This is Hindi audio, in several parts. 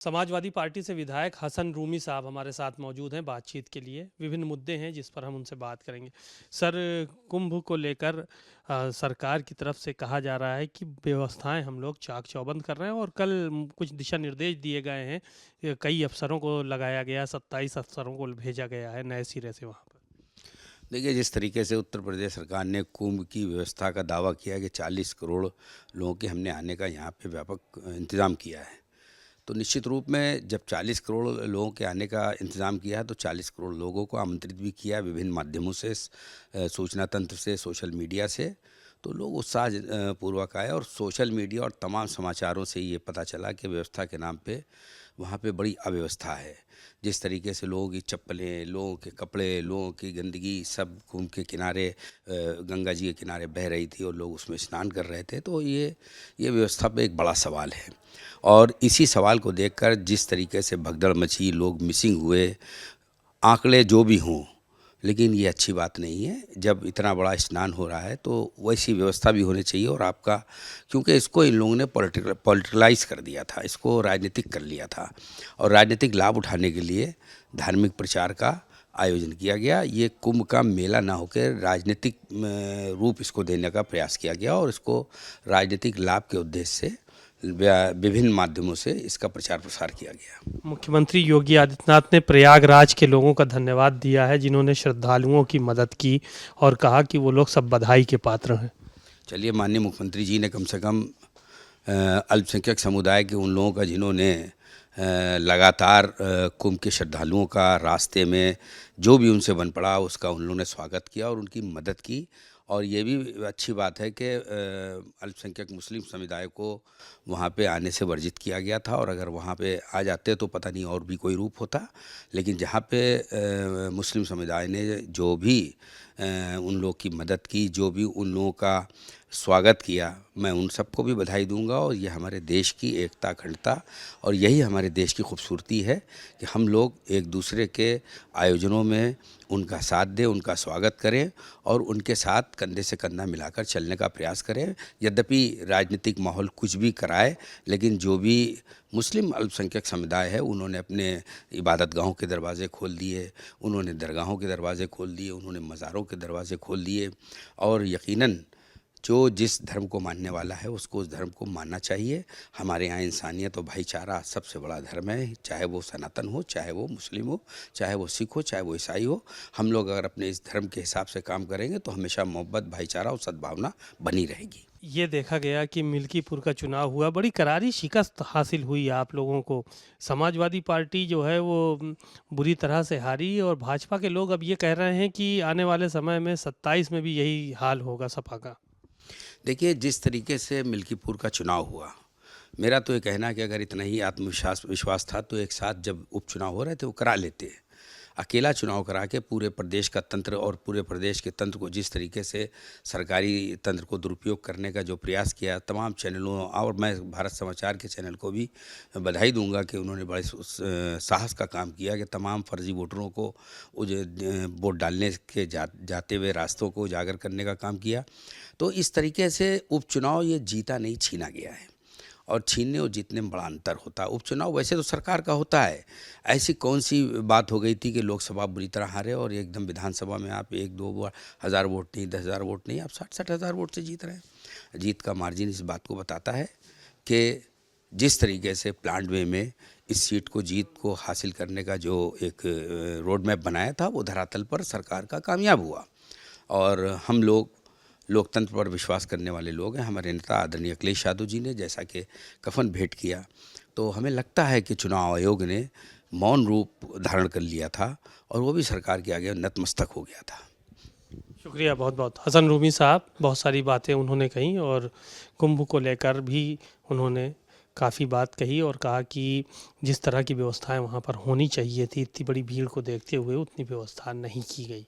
समाजवादी पार्टी से विधायक हसन रूमी साहब हमारे साथ मौजूद हैं बातचीत के लिए। विभिन्न मुद्दे हैं जिस पर हम उनसे बात करेंगे। सर, कुंभ को लेकर सरकार की तरफ से कहा जा रहा है कि व्यवस्थाएं हम लोग चाक चौबंद कर रहे हैं और कल कुछ दिशा निर्देश दिए गए हैं। कई अफसरों को लगाया गया, 27 अफसरों को भेजा गया है नए सिरे से वहाँ पर। देखिए, जिस तरीके से उत्तर प्रदेश सरकार ने कुंभ की व्यवस्था का दावा किया कि 40 करोड़ लोगों के हमने आने का यहाँ पे व्यापक इंतज़ाम किया है, तो निश्चित रूप में जब 40 करोड़ लोगों के आने का इंतज़ाम किया है तो 40 करोड़ लोगों को आमंत्रित भी किया विभिन्न माध्यमों से, सूचना तंत्र से, सोशल मीडिया से। तो लोग उत्साह पूर्वक आए और सोशल मीडिया और तमाम समाचारों से ये पता चला कि व्यवस्था के नाम पे वहाँ पे बड़ी अव्यवस्था है। जिस तरीके से लोगों की चप्पलें, लोगों के कपड़े, लोगों की गंदगी सब कुंभ के किनारे, गंगा जी के किनारे बह रही थी और लोग उसमें स्नान कर रहे थे। तो ये व्यवस्था पे एक बड़ा सवाल है और इसी सवाल को देखकर जिस तरीके से भगदड़ मची, लोग मिसिंग हुए, आंकड़े जो भी हों, लेकिन ये अच्छी बात नहीं है। जब इतना बड़ा स्नान हो रहा है तो वैसी व्यवस्था भी होनी चाहिए। और आपका, क्योंकि इसको इन लोगों ने पॉलिटिकलाइज कर दिया था, इसको राजनीतिक कर लिया था और राजनीतिक लाभ उठाने के लिए धार्मिक प्रचार का आयोजन किया गया। ये कुंभ का मेला ना होकर राजनीतिक रूप इसको देने का प्रयास किया गया और इसको राजनीतिक लाभ के उद्देश्य से विभिन्न माध्यमों से इसका प्रचार प्रसार किया गया। मुख्यमंत्री योगी आदित्यनाथ ने प्रयागराज के लोगों का धन्यवाद दिया है जिन्होंने श्रद्धालुओं की मदद की और कहा कि वो लोग सब बधाई के पात्र हैं। चलिए, माननीय मुख्यमंत्री जी ने कम से कम अल्पसंख्यक समुदाय के उन लोगों का जिन्होंने लगातार कुंभ के श्रद्धालुओं का रास्ते में जो भी उनसे बन पड़ा उसका उन लोगों ने स्वागत किया और उनकी मदद की। और ये भी अच्छी बात है कि अल्पसंख्यक मुस्लिम समुदाय को वहाँ पे आने से वर्जित किया गया था और अगर वहाँ पे आ जाते तो पता नहीं और भी कोई रूप होता। लेकिन जहाँ पे मुस्लिम समुदाय ने जो भी उन लोग की मदद की, जो भी उन लोगों का स्वागत किया, मैं उन सबको भी बधाई दूंगा। और ये हमारे देश की एकता, अखंडता और यही हमारे देश की खूबसूरती है कि हम लोग एक दूसरे के आयोजनों में उनका साथ दें, उनका स्वागत करें और उनके साथ कंधे से कंधा मिलाकर चलने का प्रयास करें। यद्यपि राजनीतिक माहौल कुछ भी कराए, लेकिन जो भी मुस्लिम अल्पसंख्यक समुदाय है उन्होंने अपने इबादत गाहों के दरवाज़े खोल दिए, उन्होंने दरगाहों के दरवाज़े खोल दिए, उन्होंने मज़ारों के दरवाज़े खोल दिए। और यकीनन जो जिस धर्म को मानने वाला है उसको उस धर्म को मानना चाहिए। हमारे यहाँ इंसानियत और भाईचारा सबसे बड़ा धर्म है, चाहे वो सनातन हो, चाहे वो मुस्लिम हो, चाहे वो सिख हो, चाहे वो ईसाई हो। हम लोग अगर अपने इस धर्म के हिसाब से काम करेंगे तो हमेशा मोहब्बत, भाईचारा और सद्भावना बनी रहेगी। ये देखा गया कि मिल्कीपुर का चुनाव हुआ, बड़ी करारी शिकस्त हासिल हुई आप लोगों को। समाजवादी पार्टी जो है वो बुरी तरह से हारी और भाजपा के लोग अब ये कह रहे हैं कि आने वाले समय में 27 में भी यही हाल होगा सपा का। देखिए, जिस तरीके से मिल्कीपुर का चुनाव हुआ, मेरा तो ये कहना है कि अगर इतना ही विश्वास था तो एक साथ जब उपचुनाव हो रहे थे वो करा लेते। अकेला चुनाव करा के पूरे प्रदेश का तंत्र और पूरे प्रदेश के तंत्र को जिस तरीके से सरकारी तंत्र को दुरुपयोग करने का जो प्रयास किया, तमाम चैनलों और मैं भारत समाचार के चैनल को भी बधाई दूंगा कि उन्होंने बड़े साहस का काम किया कि तमाम फर्जी वोटरों को वोट डालने के जाते हुए रास्तों को उजागर करने का काम किया। तो इस तरीके से उपचुनाव ये जीता नहीं, छीना गया है और छीनने और जीतने में बड़ा अंतर होता है। उपचुनाव वैसे तो सरकार का होता है, ऐसी कौन सी बात हो गई थी कि लोकसभा बुरी तरह हारे और एकदम विधानसभा में आप 1-2 हज़ार वोट नहीं, 10,000 वोट नहीं, आप 60-60 हज़ार वोट से जीत रहे हैं। जीत का मार्जिन इस बात को बताता है कि जिस तरीके से प्लांट वे में इस सीट को, जीत को हासिल करने का जो एक रोड मैप बनाया था वो धरातल पर सरकार का कामयाब हुआ। और हम लोग लोकतंत्र पर विश्वास करने वाले लोग हैं। हमारे नेता आदरणीय अखिलेश यादव जी ने जैसा कि कफन भेंट किया, तो हमें लगता है कि चुनाव आयोग ने मौन रूप धारण कर लिया था और वो भी सरकार के आगे नतमस्तक हो गया था। शुक्रिया बहुत बहुत हसन रूमी साहब, बहुत सारी बातें उन्होंने कही और कुंभ को लेकर भी उन्होंने काफ़ी बात कही और कहा कि जिस तरह की व्यवस्थाएं वहां पर होनी चाहिए थी, इतनी बड़ी भीड़ को देखते हुए उतनी व्यवस्था नहीं की गई।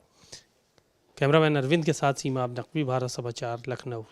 कैमरामैन अरविंद के साथ सीमा नकवी, भारत समाचार, लखनऊ।